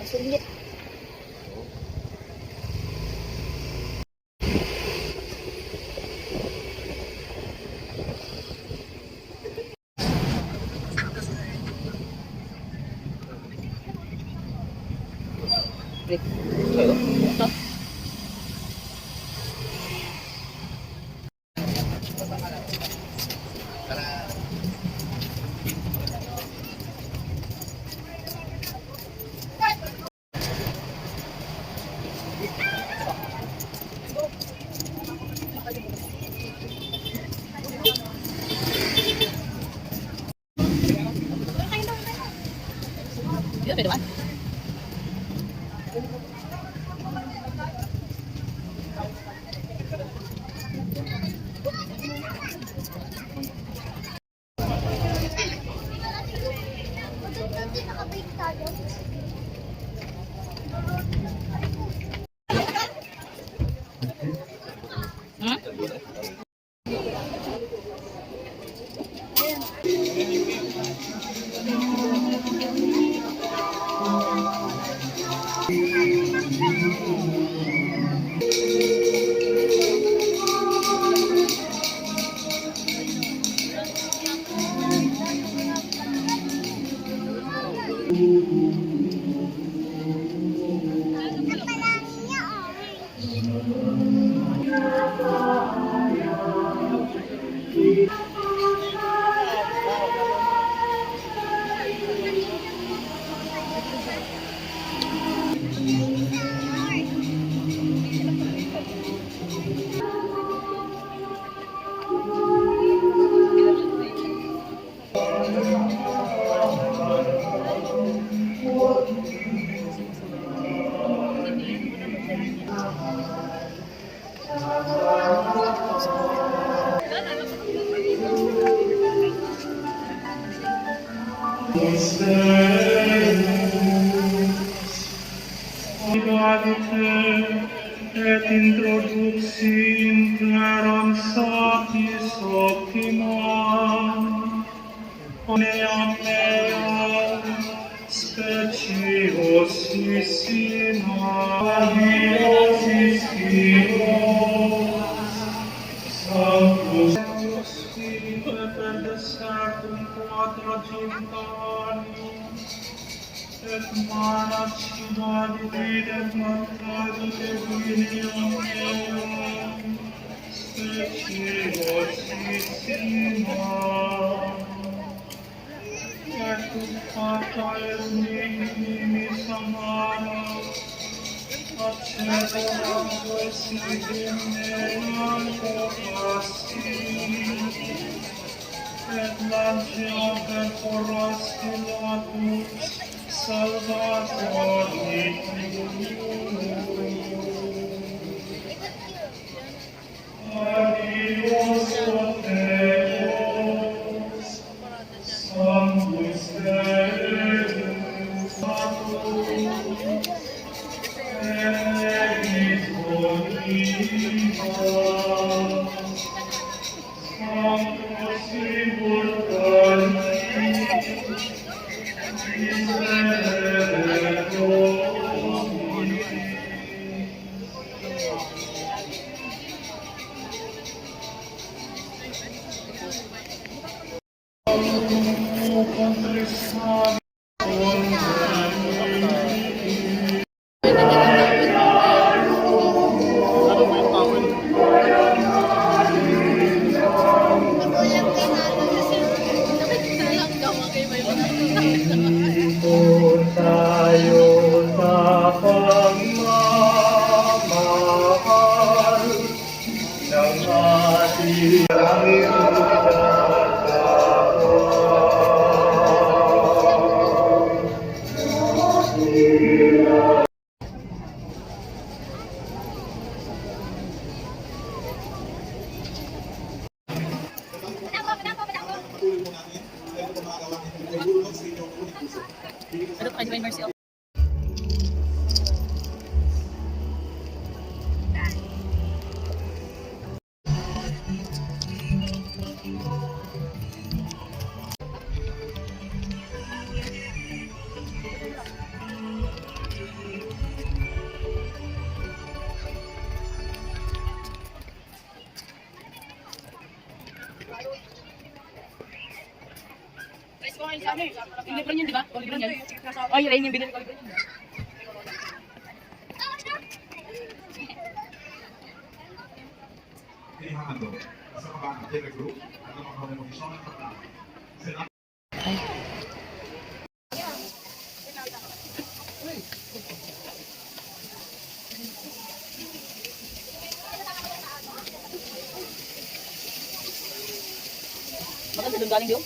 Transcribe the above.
Sulit. Yun, pwede ba? Et introducim verum satis optima, oneam meam speciosissima, valiosissimos, Sanctus Spiritu per desertum quadragintani, et mana ciba dividet mantadite vinium meum, speciosissima. Et tucata es nimimis amara, accedera quaesidem meam popassi, et lanceam per corrosculatus Salvator Adios Deus, Sanctus Deus, et bonima, Sanctus Immortalis, Ano pa Divine Mercy? Yung libre niyan, di ba? Yung libre niyan. Ay, Rain yung binili ko libre niyan. Trabajando, esa papá tiene club, ando con los que son las papás. Se da Maganda doon galing yun.